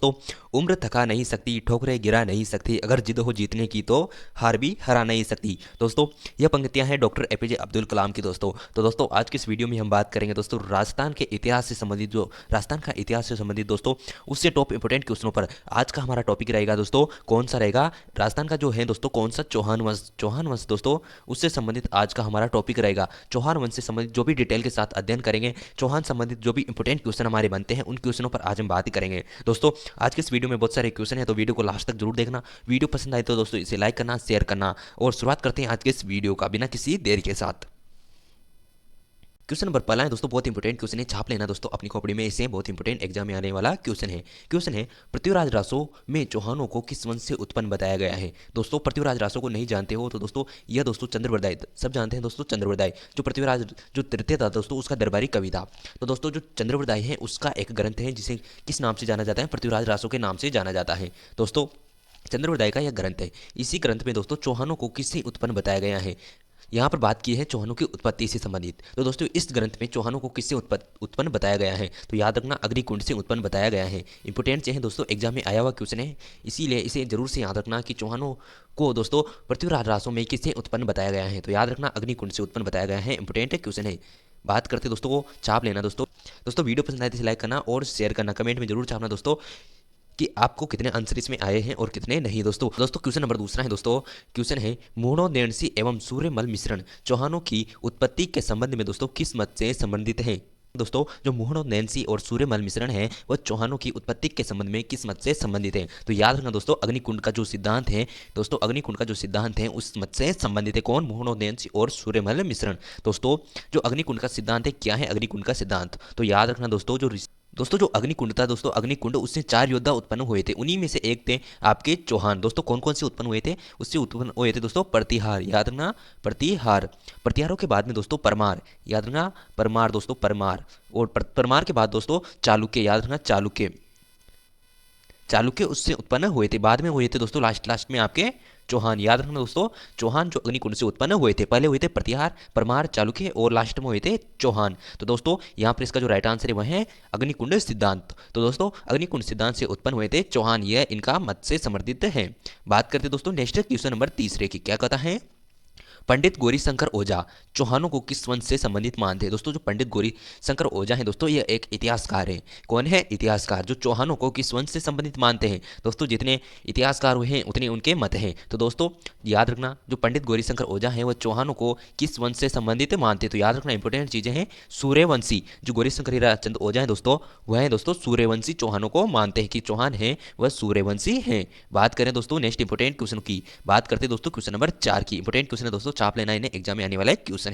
दोस्तों, उम्र थका नहीं सकती, ठोकरें गिरा नहीं सकती, अगर जिद हो जीतने की तो हार भी हरा नहीं सकती। दोस्तों, यह पंक्तियां हैं डॉक्टर एपीजे अब्दुल कलाम की। दोस्तों, तो दोस्तों आज की इस वीडियो में हम बात करेंगे दोस्तों राजस्थान के इतिहास से संबंधित, जो राजस्थान का इतिहास से संबंधित दोस्तों उससे टॉप इंपोर्टेंट क्वेश्चनों पर आज का हमारा टॉपिक रहेगा। दोस्तों कौन सा रहेगा? राजस्थान का जो है दोस्तों कौन सा चौहान वंश दोस्तों उससे संबंधित आज का हमारा टॉपिक रहेगा। चौहान वंश से संबंधित जो भी डिटेल के साथ अध्ययन करेंगे, चौहान संबंधित जो भी इंपोर्टेंट क्वेश्चन हमारे बनते हैं उन क्वेश्चनों पर आज हम बात करेंगे। दोस्तों आज के इस वीडियो में बहुत सारे क्वेश्चन है, तो वीडियो को लास्ट तक जरूर देखना। वीडियो पसंद आए तो दोस्तों इसे लाइक करना, शेयर करना। और शुरुआत करते हैं आज के इस वीडियो का बिना किसी देरी के साथ। क्वेश्चन नंबर पहला है दोस्तों, बहुत इंपोर्टेंट क्वेश्चन है, छाप लेना दोस्तों अपनी खोपड़ी में। इसे बहुत इंपोर्टेंट एग्जाम में आने वाला क्वेश्चन है पृथ्वीराज रासो में चौहानों को किस वंश से उत्पन्न बताया गया है। दोस्तों पृथ्वीराज रासो को नहीं जानते हो तो दोस्तों यह दोस्तों चंद्रवरदाई, सब जानते हैं दोस्तों चंद्रवरदाई, जो पृथ्वीराज जो तृतीय था दोस्तों उसका दरबारी कवि था। तो दोस्तों जो चंद्रवरदाई है उसका एक ग्रंथ है जिसे किस नाम से जाना जाता है? पृथ्वीराज रासो के नाम से जाना जाता है। दोस्तों चंद्रवरदाई का यह ग्रंथ है। इसी ग्रंथ में दोस्तों चौहानों को किससे उत्पन्न बताया गया है? यहाँ पर बात की है चौहानों की उत्पत्ति से संबंधित। तो दोस्तों इस ग्रंथ में चौहानों को किससे उत्पन्न बताया गया है? तो याद रखना अग्निकुंड से उत्पन्न बताया गया है। इंपोर्टेंट है दोस्तों, एग्जाम में आया हुआ क्वेश्चन है, इसीलिए इसे जरूर से याद रखना कि चौहानों को दोस्तों पृथ्वीराज रासो में किससे उत्पन्न बताया गया है। तो याद रखना अग्निकुंड से उत्पन्न बताया गया है। इंपोर्टेंट क्वेश्चन है। बात करते दोस्तों को छाप लेना। दोस्तों वीडियो पसंद आए तो लाइक करना और शेयर करना, कमेंट में जरूर छापना दोस्तों कि आपको कितने आंसर इसमें आए हैं और कितने नहीं। दोस्तों क्वेश्चन नंबर दूसरा है दोस्तों, क्वेश्चन है मूणोदेंसी एवं सूर्यमल मिश्रण चौहानों की उत्पत्ति के संबंध में दोस्तों किस मत से संबंधित है? दोस्तों जो मूणोदेंसी और सूर्यमल मिश्रण है वह चौहानों की उत्पत्ति के संबंध में किस मत से संबंधित है? तो याद रखना दोस्तों अग्निकुंड का जो सिद्धांत है, दोस्तों अग्निकुंड का जो सिद्धांत है उस मत से संबंधित है। कौन? मूणोदेंसी और सूर्यमल मिश्रण। दोस्तों जो अग्निकुंड का सिद्धांत है, क्या है अग्निकुंड का सिद्धांत? तो याद रखना दोस्तों जो अग्निकुंड था, दोस्तों अग्निकुंड उससे 4 योद्धा उत्पन्न हुए थे, उन्हीं में से एक थे आपके चौहान। दोस्तों कौन कौन से उत्पन्न हुए थे? उससे उत्पन्न हुए थे दोस्तों प्रतिहार, याद रखना प्रतिहारों के बाद में दोस्तों परमार, याद रखना परमार दोस्तों परमार। और परमार के बाद दोस्तों चालुक्य, याद रखना चालुक्य उससे उत्पन्न हुए थे। बाद में हुए थे दोस्तों लास्ट में आपके चौहान, याद रखना दोस्तों चौहान जो अग्निकुंड से उत्पन्न हुए थे, पहले हुए थे प्रतिहार, परमार, चालुक्य और लास्ट में हुए थे चौहान। तो दोस्तों यहाँ पर इसका जो राइट आंसर है वह है अग्निकुंड सिद्धांत। तो दोस्तों अग्निकुंड सिद्धांत से उत्पन्न हुए थे चौहान, यह इनका मत से समर्थित है। बात करते दोस्तों नेक्स्ट क्वेश्चन नंबर तीसरे की, क्या कहता है? पंडित गौरीशंकर ओझा चौहानों को किस वंश से संबंधित मानते हैं? दोस्तों जो पंडित गौरीशंकर ओझा है दोस्तों यह एक इतिहासकार है। कौन है? इतिहासकार, जो चौहानों को किस वंश से संबंधित मानते हैं। दोस्तों जितने इतिहासकार हुए हैं उतने उनके मत हैं। तो दोस्तों याद रखना जो पंडित गौरीशंकर ओझा है वह चौहानों को किस वंश से संबंधित मानते हैं। तो याद रखना इंपॉर्टेंट चीजें हैं, सूर्यवंशी। जो गौरीशंकर हीराचंद ओझा है दोस्तों वह है दोस्तों सूर्यवंशी, चौहानों को मानते हैं कि चौहान है वह सूर्यवंशी है। बात करें दोस्तों नेक्स्ट इंपोर्टेंट क्वेश्चन की, बात करते दोस्तों क्वेश्चन नंबर 4 की। इंपोर्टेंट क्वेश्चन है दोस्तों, छाप लेना इन्हें, एग्जाम में आने वाला एक क्वेश्चन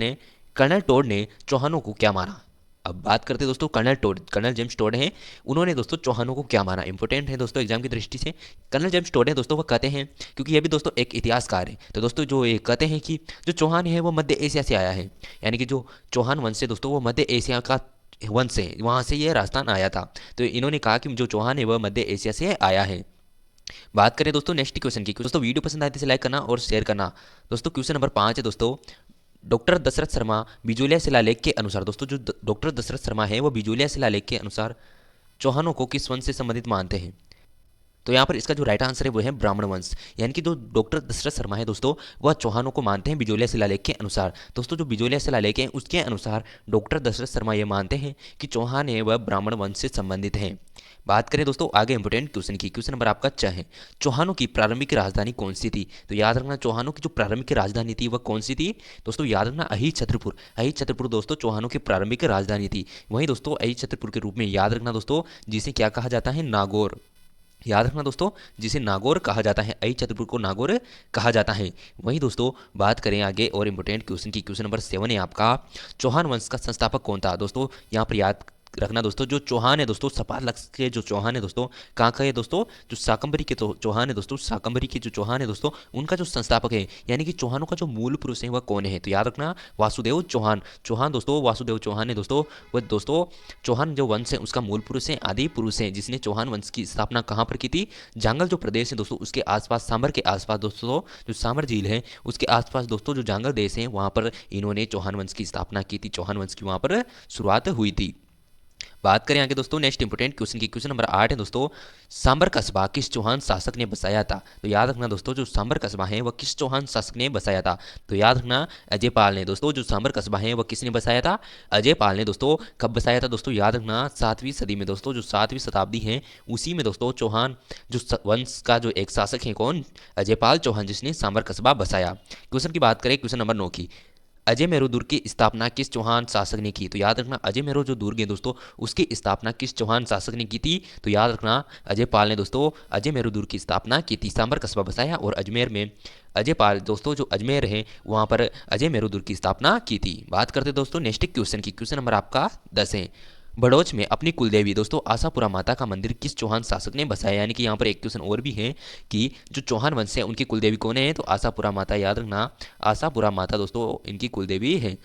है कर्नल टोड ने चौहानों को क्या मारा? अब बात करते दोस्तों कर्नल जेम्स टोड हैं, उन्होंने दोस्तों चौहानों को क्या मारा? इंपोर्टेंट है दोस्तों एग्जाम की दृष्टि से। कर्नल जेम्स टोड है दोस्तों, वह कहते हैं, क्योंकि ये भी दोस्तों एक इतिहासकार है, तो दोस्तों जो ये कहते हैं कि जो चौहान है वो मध्य एशिया से आया है, यानी कि जो चौहान वंश है दोस्तों वो मध्य एशिया का वंश है, वहां से ये राजस्थान आया था। तो इन्होंने कहा कि जो चौहान है वह मध्य एशिया से आया है। बात करें दोस्तों नेक्स्ट क्वेश्चन की। दोस्तों वीडियो पसंद आए तो लाइक करना और शेयर करना। दोस्तों क्वेश्चन नंबर 5 है दोस्तों, डॉक्टर दशरथ शर्मा बिजोलिया शिलालेख के अनुसार, दोस्तों जो डॉक्टर दशरथ शर्मा है वो बिजोलिया शिलालेख के अनुसार चौहानों को किस वंश से संबंधित मानते हैं? तो यहाँ पर इसका जो राइट आंसर है वो है ब्राह्मण वंश, यानी कि जो डॉक्टर दशरथ शर्मा है दोस्तों वह चौहानों को मानते हैं बिजोलिया शिलालेख के अनुसार। दोस्तों जो बिजोलिया शिलालेख है उसके अनुसार डॉक्टर दशरथ शर्मा ये मानते हैं कि चौहान है वह ब्राह्मण वंश से संबंधित हैं। बात करें दोस्तों आगे इंपोर्टेंट क्वेश्चन की, क्वेश्चन नंबर आपका अच्छा है, चौहानों की प्रारंभिक राजधानी कौन सी थी? तो याद रखना चौहानों की जो प्रारंभिक राजधानी थी वह कौन सी थी? दोस्तों याद रखना अही छत्रपुर दोस्तों चौहानों की प्रारंभिक राजधानी थी। वहीं दोस्तों अही छत्रपुर के रूप में याद रखना दोस्तों जिसे क्या कहा जाता है? नागौर, याद रखना दोस्तों जिसे नागौर कहा जाता है, अही छत्रपुर को नागौर कहा जाता है। वहीं दोस्तों बात करें आगे और इंपोर्टेंट क्वेश्चन की, क्वेश्चन नंबर 7 है आपका, चौहान वंश का संस्थापक कौन था? दोस्तों यहाँ पर याद रखना दोस्तों जो चौहान है दोस्तों सपाट लक्ष्य के जो चौहान है दोस्तों कहाँ का है दोस्तों? जो शाकंभरी के चौहान है दोस्तों, शाकंभरी के जो चौहान है दोस्तों उनका जो संस्थापक है, यानी कि चौहानों का जो मूल पुरुष है वह कौन है? तो याद रखना वासुदेव चौहान दोस्तों वासुदेव चौहान है दोस्तों, वह दोस्तों चौहान जो वंश है उसका मूल पुरुष है, आदि पुरुष है, जिसने चौहान वंश की स्थापना कहाँ पर की थी? जांगल जो प्रदेश है दोस्तों उसके आसपास, सांबर के आसपास दोस्तों, जो सांबर झील है उसके आसपास दोस्तों जो जांगल देश है वहाँ पर इन्होंने चौहान वंश की स्थापना की थी, चौहान वंश की वहाँ पर शुरुआत हुई थी। बात करें आगे दोस्तों नेक्स्ट इंपोर्टेंट क्वेश्चन की, क्वेश्चन नंबर 8 है दोस्तों, सांबर कस्बा किस चौहान शासक ने बसाया था? तो याद रखना दोस्तों, जो सांबर कस्बा है वह किस चौहान शासक ने बसाया था? तो याद रखना अजय पाल ने। दोस्तों जो सांबर कस्बा है वह किसने बसाया था? अजय पाल ने। दोस्तों कब बसाया था? दोस्तों याद रखना 7वीं सदी में। दोस्तों जो 7वीं शताब्दी है उसी में दोस्तों चौहान जो वंश का जो एक शासक है कौन? अजय पाल चौहान, जिसने सांबर कस्बा बसाया। क्वेश्चन की बात करें क्वेश्चन नंबर 9 की, अजय मेरू दुर्ग की स्थापना किस चौहान शासक ने की? तो याद रखना अजय मेरू जो दुर्ग है दोस्तों उसकी स्थापना किस चौहान शासक ने की थी? तो याद रखना अजय पाल ने दोस्तों अजय मेरू दुर्ग की स्थापना की थी, सांबर कस्बा बसाया और अजमेर में अजय पाल दोस्तों जो अजमेर है वहां पर अजय मेरू दुर्ग की स्थापना की थी। बात करते दोस्तों नेक्स्ट क्वेश्चन की, क्वेश्चन नंबर आपका 10 है, बड़ौच में अपनी कुलदेवी दोस्तों आशापुरा माता का मंदिर किस चौहान शासक ने बसाया? यानी कि यहाँ पर एक क्वेश्चन और भी है कि जो चौहान वंश है उनकी कुलदेवी कौन है? तो आशापुरा माता। याद रखना आशापुरा माता दोस्तों इनकी कुलदेवी है।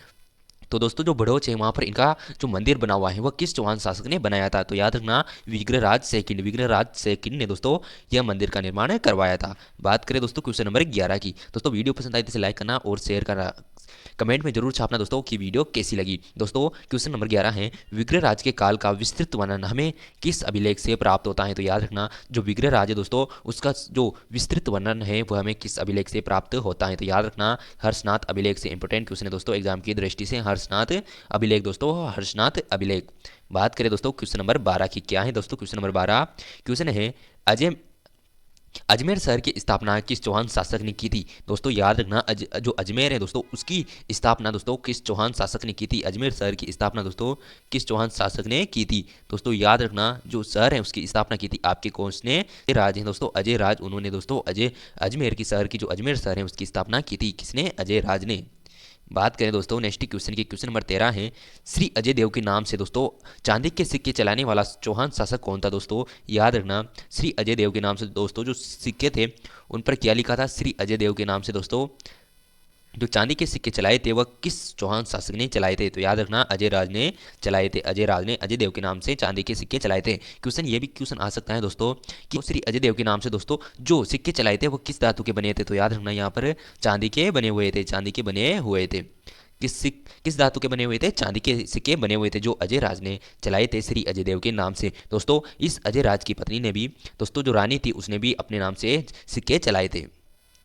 तो दोस्तों जो बड़ौच है वहाँ पर इनका जो मंदिर बना हुआ है वह किस चौहान शासक ने बनाया था? तो याद रखना विग्रहराज सेकंड। विग्रहराज सेकंड ने दोस्तों यह मंदिर का निर्माण करवाया था। बात करें दोस्तों क्वेश्चन नंबर 11 की, दोस्तों वीडियो पसंद आई तो इसे लाइक करना और शेयर करना, कमेंट में जरूर छापना दोस्तों कि वीडियो कैसी लगी। दोस्तों क्वेश्चन नंबर 11 है, विग्रहराज के काल का विस्तृत वर्णन हमें किस अभिलेख से प्राप्त होता है? तो याद रखना जो विग्रहराज है दोस्तों उसका जो विस्तृत वर्णन है वह हमें किस अभिलेख से प्राप्त होता है? तो याद रखना हर्षनाथ अभिलेख से। इंपोर्टेंट क्वेश्चन है दोस्तों एग्जाम की दृष्टि से, हर्षनाथ अभिलेख दोस्तों, हर्षनाथ अभिलेख। बात करें दोस्तों क्वेश्चन नंबर 12 की, क्या है दोस्तों क्वेश्चन नंबर 12 क्वेश्चन है, अजय अजमेर शहर की स्थापना किस चौहान शासक ने की थी? दोस्तों याद रखना जो अजमेर है दोस्तों उसकी स्थापना दोस्तों किस चौहान शासक ने की थी? अजमेर शहर की स्थापना दोस्तों किस चौहान शासक ने की थी? दोस्तों याद रखना जो शहर है उसकी स्थापना की थी आपके कौन ने? राज है दोस्तों, अजय राज, उन्होंने दोस्तों अजय अजमेर की शहर की जो अजमेर शहर है उसकी स्थापना की थी, किसने? अजय राज ने। बात करें दोस्तों नेक्स्ट क्वेश्चन की, क्वेश्चन नंबर 13 है, श्री अजय देव के नाम से दोस्तों चांदी के सिक्के चलाने वाला चौहान शासक कौन था? दोस्तों याद रखना श्री अजय देव के नाम से दोस्तों जो सिक्के थे उन पर क्या लिखा था? श्री अजय देव के नाम से दोस्तों जो चांदी के सिक्के चलाए थे वह किस चौहान शासक ने चलाए थे? तो याद रखना अजय राज ने चलाए थे। अजय राज ने अजय देव के नाम से चांदी के सिक्के चलाए थे। क्वेश्चन ये भी क्वेश्चन आ सकता है दोस्तों कि श्री अजय देव के नाम से दोस्तों जो सिक्के चलाए थे वो किस धातु के बने थे? तो याद रखना यहाँ पर चांदी के बने हुए थे, चांदी के बने हुए थे। किस धातु के बने हुए थे? चांदी के सिक्के बने हुए थे जो अजय राज ने चलाए थे श्री अजय देव के नाम से। दोस्तों इस अजय राज की पत्नी ने भी दोस्तों जो रानी थी उसने भी अपने नाम से सिक्के चलाए थे।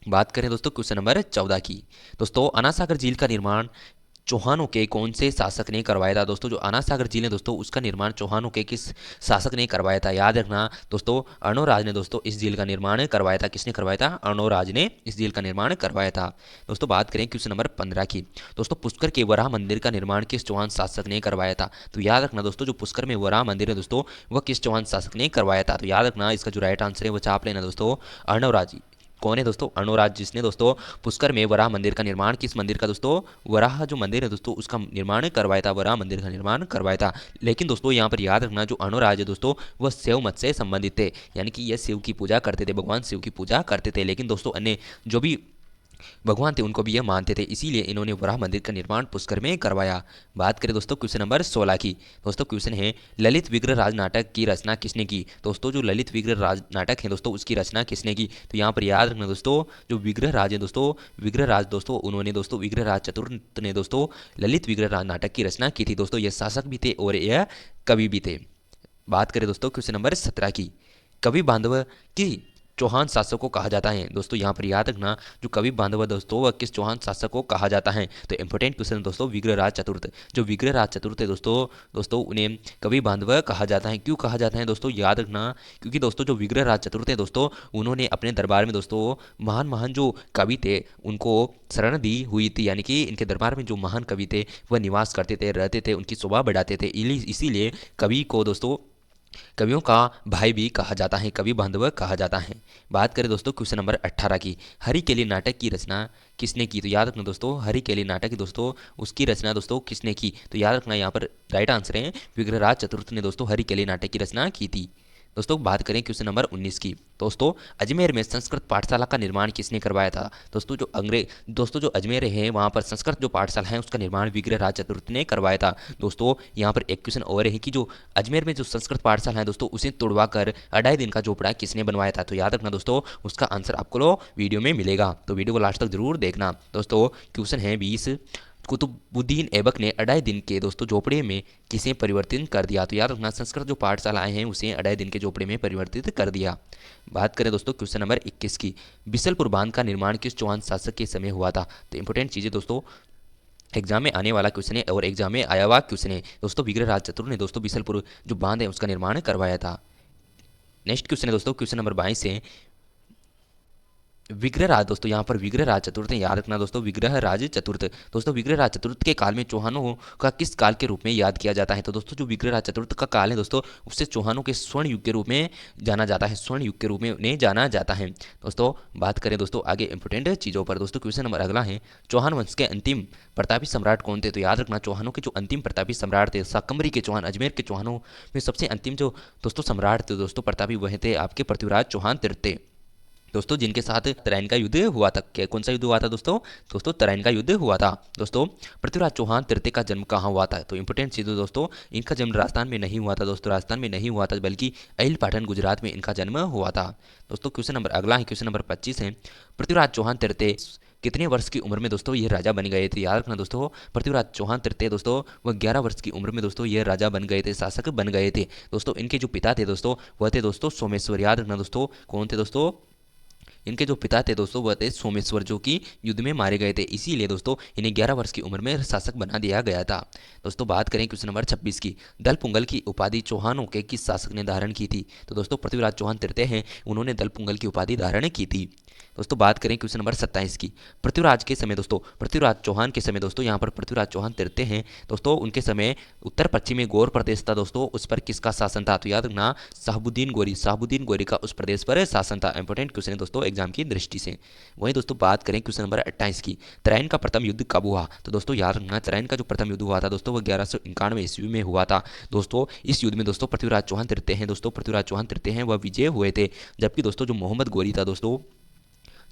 बात करें दोस्तों क्वेश्चन नंबर 14 की, दोस्तों अना सागर झील का निर्माण चौहानों के कौन से शासक ने करवाया था? दोस्तों जो अना सागर झील है दोस्तों उसका निर्माण चौहानों के किस शासक ने करवाया था? याद रखना दोस्तों अर्णोराज ने दोस्तों इस झील का निर्माण करवाया था। किसने करवाया था? अर्णोराज ने इस झील का निर्माण करवाया था। दोस्तों बात करें क्वेश्चन नंबर 15 की, दोस्तों पुष्कर के वराह मंदिर का निर्माण किस चौहान शासक ने करवाया था? तो याद रखना दोस्तों जो पुष्कर में वराह मंदिर है दोस्तों वह किस चौहान शासक ने करवाया था? तो याद रखना इसका जो राइट आंसर है वो छाप लेना दोस्तों, अर्णोराज। कौन है दोस्तों? अर्णोराज, जिसने दोस्तों पुष्कर में वराह मंदिर का निर्माण, किस मंदिर का दोस्तों? वराह जो मंदिर है दोस्तों उसका निर्माण करवाया था, वराह मंदिर का निर्माण करवाया था। लेकिन दोस्तों यहाँ पर याद रखना जो अर्णोराज है दोस्तों वह शैव मत से संबंधित थे, यानी कि यह शिव की पूजा करते थे, भगवान शिव की पूजा करते थे। लेकिन दोस्तों अन्य जो भी भगवान थे उनको भी यह मानते थे, इसीलिए इन्होंने वराह मंदिर का निर्माण पुष्कर में करवाया। बात करें दोस्तों क्वेश्चन नंबर 16 की, दोस्तों क्वेश्चन है ललित विग्रह राज नाटक की रचना किसने की? दोस्तों जो ललित विग्रह राज नाटक है दोस्तों उसकी रचना किसने की? तो यहाँ पर याद रखना दोस्तों जो विग्रह राज है दोस्तों, विग्रह राज दोस्तों उन्होंने दोस्तों विग्रह राज चतुर्थ ने दोस्तों ललित विग्रह राज नाटक की रचना की थी। दोस्तों यह शासक भी थे और यह कवि भी थे। बात करें दोस्तों क्वेश्चन नंबर 17 की, कवि बांधव की चौहान शासक को कहा जाता है? दोस्तों यहाँ पर याद रखना जो कवि बांधव दोस्तों वह किस चौहान शासक को कहा जाता है? तो इंपोर्टेंट क्वेश्चन दोस्तों विग्रहराज चतुर्थ। जो विग्रहराज चतुर्थ है दोस्तों उन्हें कवि बांधव कहा जाता है। क्यों कहा जाता है दोस्तों? याद रखना क्योंकि दोस्तों जो विग्रहराज चतुर्थ है दोस्तों उन्होंने अपने दरबार में दोस्तों महान महान जो कवि थे उनको शरण दी हुई थी, यानी कि इनके दरबार में जो महान कवि थे वह निवास करते थे, रहते थे, उनकी शोभा बढ़ाते थे, इसीलिए कवि को दोस्तों कवियों का भाई भी कहा जाता है, कवि बांधव कहा जाता है। बात करें दोस्तों क्वेश्चन नंबर 18 की, हरि के लिए नाटक की रचना किसने की? तो याद रखना दोस्तों हरि के लिए नाटक दोस्तों उसकी रचना दोस्तों किसने की? तो याद रखना यहाँ पर राइट आंसर है विग्रहराज चतुर्थ ने दोस्तों हरि के लिए नाटक की रचना की थी। दोस्तों बात करें क्वेश्चन नंबर 19 की, दोस्तों अजमेर में संस्कृत पाठशाला का निर्माण किसने करवाया था? दोस्तों जो अजमेर है वहाँ पर संस्कृत जो पाठशाला है उसका निर्माण विग्रहराज चतुर्थ ने करवाया था। दोस्तों यहाँ पर एक क्वेश्चन और है कि जो अजमेर में जो संस्कृत पाठशाला है दोस्तों उसे तोड़वा कर 2.5 दिन का झोपड़ा किसने बनवाया था? तो याद रखना दोस्तों उसका आंसर आपको वीडियो में मिलेगा, तो वीडियो को लास्ट तक जरूर देखना। दोस्तों क्वेश्चन है 20, कुतुबुद्दीन ऐबक ने अढ़ाई दिन के दोस्तों झोपड़े में किसे परिवर्तित कर दिया? तो याद रखना संस्कृत जो पाठशालाएं हैं उसे अढ़ाई दिन के झोपड़े में परिवर्तित कर दिया। बात करें दोस्तों क्वेश्चन नंबर 21 की, बिसलपुर बांध का निर्माण किस चौहान शासक के समय हुआ था? तो इंपॉर्टेंट चीजें दोस्तों, एग्जाम में आने वाला क्वेश्चन है और एग्जाम में आया हुआ क्वेश्चन है दोस्तों। विग्रहराज चतुर ने दोस्तों बिसलपुर जो बांध है उसका निर्माण करवाया था। नेक्स्ट क्वेश्चन है दोस्तों क्वेश्चन नंबर 22 है, विग्रहराज दोस्तों, यहाँ पर विग्रहराज चतुर्थ याद रखना दोस्तों, विग्रहराज चतुर्थ। दोस्तों विग्रहराज चतुर्थ के काल में चौहानों का किस काल के रूप में याद किया जाता है? तो दोस्तों जो विग्रहराज चतुर्थ का काल है दोस्तों उससे चौहानों के स्वर्ण युग के रूप में जाना जाता है, स्वर्ण युग के रूप में उन्हें जाना जाता है। दोस्तों बात करें दोस्तों आगे इंपोर्टेंट चीज़ों पर, दोस्तों क्वेश्चन नंबर अगला है, चौहान वंश के अंतिम प्रतापी सम्राट कौन थे? तो याद रखना चौहानों के जो अंतिम प्रतापी सम्राट थे, शाकंभरी के चौहान, अजमेर के चौहानों में सबसे अंतिम जो दोस्तों सम्राट थे दोस्तों प्रतापी, वह थे आपके पृथ्वीराज चौहान तृतीय दोस्तों, जिनके साथ तराइन का युद्ध हुआ था। क्या कौन सा युद्ध हुआ था दोस्तों? दोस्तों तराइन का युद्ध हुआ था। दोस्तों पृथ्वीराज चौहान तृतीय का जन्म कहाँ हुआ था? तो इंपोर्टेंट चीज़ दोस्तों, इनका जन्म राजस्थान में नहीं हुआ था दोस्तों, राजस्थान में नहीं हुआ था बल्कि अहिल पाटन गुजरात में इनका जन्म हुआ था। दोस्तों क्वेश्चन नंबर अगला है, क्वेश्चन नंबर 25 है, पृथ्वीराज चौहान तृतीय कितने वर्ष की उम्र में दोस्तों ये राजा बन गए थे? याद रखना दोस्तों, पृथ्वीराज चौहान तृतीय दोस्तों वह 11 वर्ष की उम्र में दोस्तों ये राजा बन गए थे, शासक बन गए थे। दोस्तों इनके जो पिता थे दोस्तों वह थे दोस्तों सोमेश्वर। याद रखना दोस्तों, कौन थे दोस्तों? इनके जो पिता थे दोस्तों वह थे सोमेश्वर, जो कि युद्ध में मारे गए थे, इसीलिए दोस्तों इन्हें 11 वर्ष की उम्र में शासक बना दिया गया था। दोस्तों बात करें क्वेश्चन नंबर 26 की, दल पुंगल की उपाधि चौहानों के किस शासक ने धारण की थी? तो दोस्तों पृथ्वीराज चौहान तृतीय हैं, उन्होंने दल पुंगल की उपाधि धारण की थी। दोस्तों बात करें क्वेश्चन नंबर 27 की, पृथ्वीराज के समय दोस्तों, पृथ्वीराज चौहान के समय दोस्तों, यहाँ पर पृथ्वीराज चौहान तृतीय हैं दोस्तों, उनके समय उत्तर पश्चिम में गौर प्रदेश था दोस्तों, उस पर किसका शासन था? तो याद रखना शाहबुद्दीन गोरी, शाहबुद्दीन गोरी का उस प्रदेश पर शासन था। इंपॉर्टेंट क्वेश्चन है दोस्तों एग्जाम की दृष्टि से। वहीं दोस्तों बात करें क्वेश्चन नंबर 28 की, तराइन का प्रथम युद्ध कब हुआ? तो दोस्तों याद रखना तराइन का जो प्रथम युद्ध हुआ था दोस्तों वह 1191 ईस्वी में हुआ था। दोस्तों इस युद्ध में दोस्तों पृथ्वीराज चौहान तृतीय हैं दोस्तों, पृथ्वीराज चौहान तृतीय हैं, वह विजय हुए थे, जबकि दोस्तों जो मोहम्मद गोरी था दोस्तों,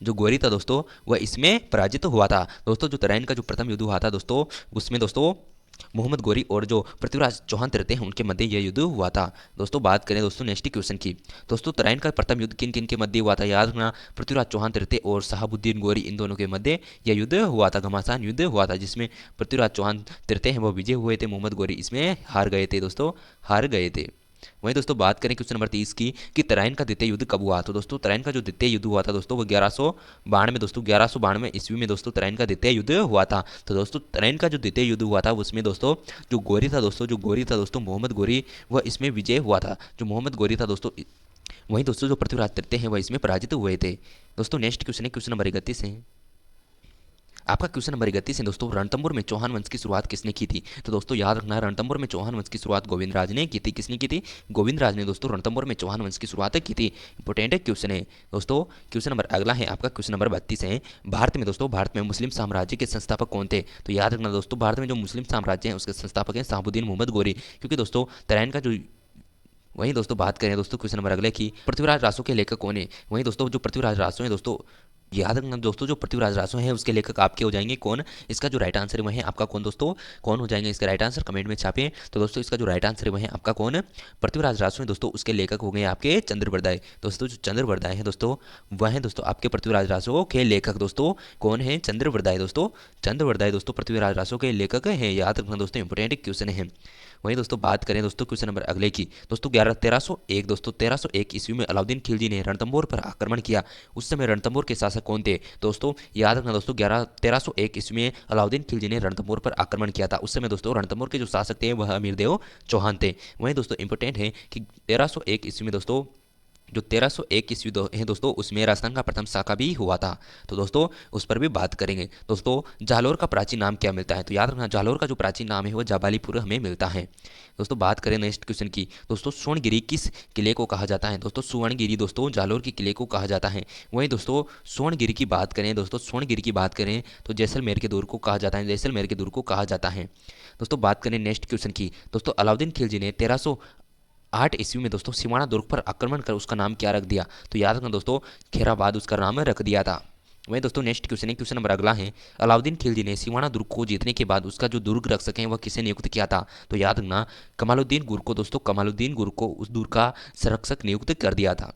जो गोरी था दोस्तों वह इसमें पराजित हुआ था। दोस्तों जो तराइन का जो प्रथम युद्ध हुआ था दोस्तों उसमें दोस्तों मोहम्मद गोरी और जो पृथ्वीराज चौहान तृतीय हैं उनके मध्य यह युद्ध हुआ था। दोस्तों बात करें दोस्तों नेक्स्ट क्वेश्चन की, दोस्तों तराइन का प्रथम युद्ध किन किन के मध्य हुआ था? याद रखना पृथ्वीराज चौहान तृतीय और शहाबुद्दीन गोरी इन दोनों के मध्य यह युद्ध हुआ था, घमासान युद्ध हुआ था, जिसमें पृथ्वीराज चौहान तृतीय हैं वो विजय हुए थे, मोहम्मद गोरी इसमें हार गए थे दोस्तों, हार गए थे। वहीं दोस्तों बात करें क्वेश्चन नंबर 30 की कि तराइन का द्वितीय युद्ध कब हुआ? तो दोस्तों तराइन का जो द्वितीय युद्ध हुआ था दोस्तों वो 1192 दोस्तों, 1192 ईस्वी में दोस्तों तराइन का द्वितीय युद्ध हुआ था। तो दोस्तों तराइन का जो द्वितीय युद्ध हुआ था उसमें दोस्तों जो गोरी था दोस्तों, जो गोरी था दोस्तों मोहम्मद गोरी, वह इसमें विजय हुआ था, जो मोहम्मद गोरी था दोस्तों। वहीं दोस्तों जो पृथ्वीराज तृतीय हैं वह इसमें पराजित हुए थे। दोस्तों नेक्स्ट क्वेश्चन है क्वेश्चन नंबर 31 है, आपका क्वेश्चन नंबर 31 है दोस्तों, रणथंभौर में चौहान वंश की शुरुआत किसने की थी? तो दोस्तों याद रखना रणथंभौर में चौहान वंश की शुरुआत गोविंद राज ने की थी। किसने की थी? गोविंद राज ने दोस्तों रणथंभौर में चौहान वंश की शुरुआत की थी। इंपोर्टेंट क्वेश्चन है दोस्तों। क्वेश्चन नंबर अगला है आपका क्वेश्चन नंबर 32 है, भारत में दोस्तों, भारत में मुस्लिम साम्राज्य के संस्थापक कौन थे? तो याद रखना दोस्तों भारत में जो मुस्लिम साम्राज्य है उसके संस्थापक हैं शहाबुद्दीन मोहम्मद गोरी, क्योंकि दोस्तों तराइन का जो, वहीं दोस्तों बात करें दोस्तों क्वेश्चन नंबर अगले की, पृथ्वीराज रासो के लेखक कौन है? वहीं दोस्तों जो पृथ्वीराज रासो हैं दोस्तों, याद रखना दोस्तों जो पृथ्वीराज रासो है उसके लेखक आपके हो जाएंगे कौन? इसका जो राइट आंसर है वह है आपका कौन दोस्तों? कौन हो जाएंगे इसका राइट आंसर? कमेंट में छापिए। तो दोस्तों इसका जो राइट आंसर है वह है आपका कौन? पृथ्वीराज रासो है दोस्तों, उसके लेखक हो गए आपके चंद्रवरदाय। दोस्तों जो चंद्रवरदाय हैं दोस्तों वह है दोस्तों आपके पृथ्वीराज रासो के लेखक दोस्तों, कौन है? चंद्रवरदाय दोस्तों, चंद्रवरदाय दोस्तों पृथ्वीराज रासो के लेखक हैं, याद रखना दोस्तों, इंपोर्टेंट क्वेश्चन है। वहीं दोस्तों बात करें दोस्तों क्वेश्चन नंबर अगले की, दोस्तों 1301 दोस्तों 1301 ईस्वी में अलाउद्दीन खिलजी ने रणथंभौर पर आक्रमण किया, उस समय रणथंभौर के शासक कौन थे? दोस्तों याद रखना दोस्तों 1301 ईस्वी में अलाउद्दीन खिलजी ने रणथंभौर पर आक्रमण किया था, उस समय दोस्तों रणथंभौर के जो शासक थे वह अमीरदेव चौहान थे। वहीं दोस्तों इंपोर्टेंट है कि 1301 ईस्वी में दोस्तों जो 1301 ईस्वी है दोस्तों उसमें राजस्थान का प्रथम शाखा भी हुआ था, तो दोस्तों उस पर भी बात करेंगे। दोस्तों जालौर का प्राचीन नाम क्या मिलता है? तो याद रखना जालौर का जो प्राचीन नाम है वह जाबालीपुर हमें मिलता है। दोस्तों बात करें नेक्स्ट क्वेश्चन की, दोस्तों स्वर्णगिरी किस किले को कहा जाता है? दोस्तों स्वर्णगिरी दोस्तों जालौर के किले को कहा जाता है। वहीं दोस्तों स्वर्णगिरी की बात करें, दोस्तों स्वर्णगिरी की बात करें तो जैसलमेर के दुर्ग को कहा जाता है, जैसलमेर के दुर्ग को कहा जाता है। दोस्तों बात करें नेक्स्ट क्वेश्चन की, दोस्तों अलाउद्दीन खिलजी ने 1308 ईस्वी में दोस्तों सिवाना दुर्ग पर आक्रमण कर उसका नाम क्या रख दिया? तो याद रखना दोस्तों खैराबाद उसका नाम रख दिया था। वहीं दोस्तों नेक्स्ट क्वेश्चन है, क्वेश्चन नंबर अगला है, अलाउद्दीन खिलजी ने सिवाना दुर्ग को जीतने के बाद उसका जो दुर्ग रख सकें वह किसे नियुक्त किया था? तो याद रखना कमालुद्दीन गुर को दोस्तों, कमालुद्दीन गुर को उस दुर्ग का संरक्षक नियुक्त कर दिया था।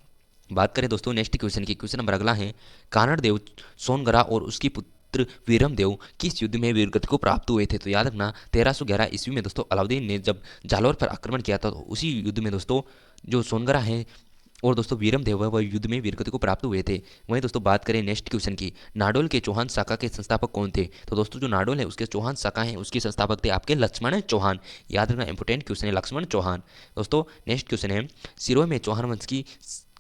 बात करें दोस्तों नेक्स्ट क्वेश्चन की, क्वेश्चन नंबर अगला है, कानड़ देव सोनगरा और उसकी पुत्र वीरमदेव किस युद्ध में वीरगति को प्राप्त हुए थे? तो याद रखना 1311 ईस्वी में दोस्तों अलाउद्दीन ने जब जालौर पर आक्रमण किया था, तो उसी युद्ध में दोस्तों जो सोनगरा है और दोस्तों वीरमदेव है वह युद्ध में वीरगति को प्राप्त हुए थे। वहीं दोस्तों बात करें नेक्स्ट क्वेश्चन की, नाडोल के चौहान शाखा के संस्थापक कौन थे? तो दोस्तों जो नाडोल है उसके चौहान शाखा है उसके संस्थापक थे आपके लक्ष्मण चौहान। याद रखना इंपोर्टेंट क्वेश्चन है लक्ष्मण चौहान। दोस्तों नेक्स्ट क्वेश्चन है, सिरोही में चौहान वंश की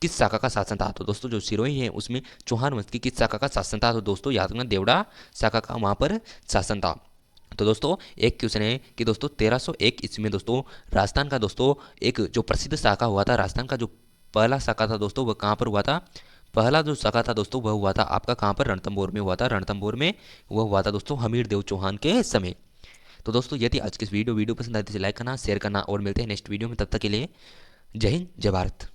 किस शाखा का शासन था? तो दोस्तों जो सिरोही है उसमें चौहान वंश की किस शाखा का शासन था? तो दोस्तों याद रखना देवड़ा शाखा का वहाँ पर शासन था। तो दोस्तों एक क्वेश्चन है कि दोस्तों 1301 ईस्वी में दोस्तों राजस्थान का दोस्तों एक जो प्रसिद्ध शाखा हुआ था, राजस्थान का जो पहला शाखा था दोस्तों वह कहाँ पर हुआ था? पहला जो शाखा था दोस्तों वह हुआ था आपका कहाँ पर? रणथंभौर में हुआ था। रणथंभौर में वह हुआ था दोस्तों हमीरदेव चौहान के समय। तो दोस्तों यदि आज की इस वीडियो पसंद आती है तो लाइक करना, शेयर करना और मिलते हैं नेक्स्ट वीडियो में। तब तक के लिए जय हिंद, जय भारत।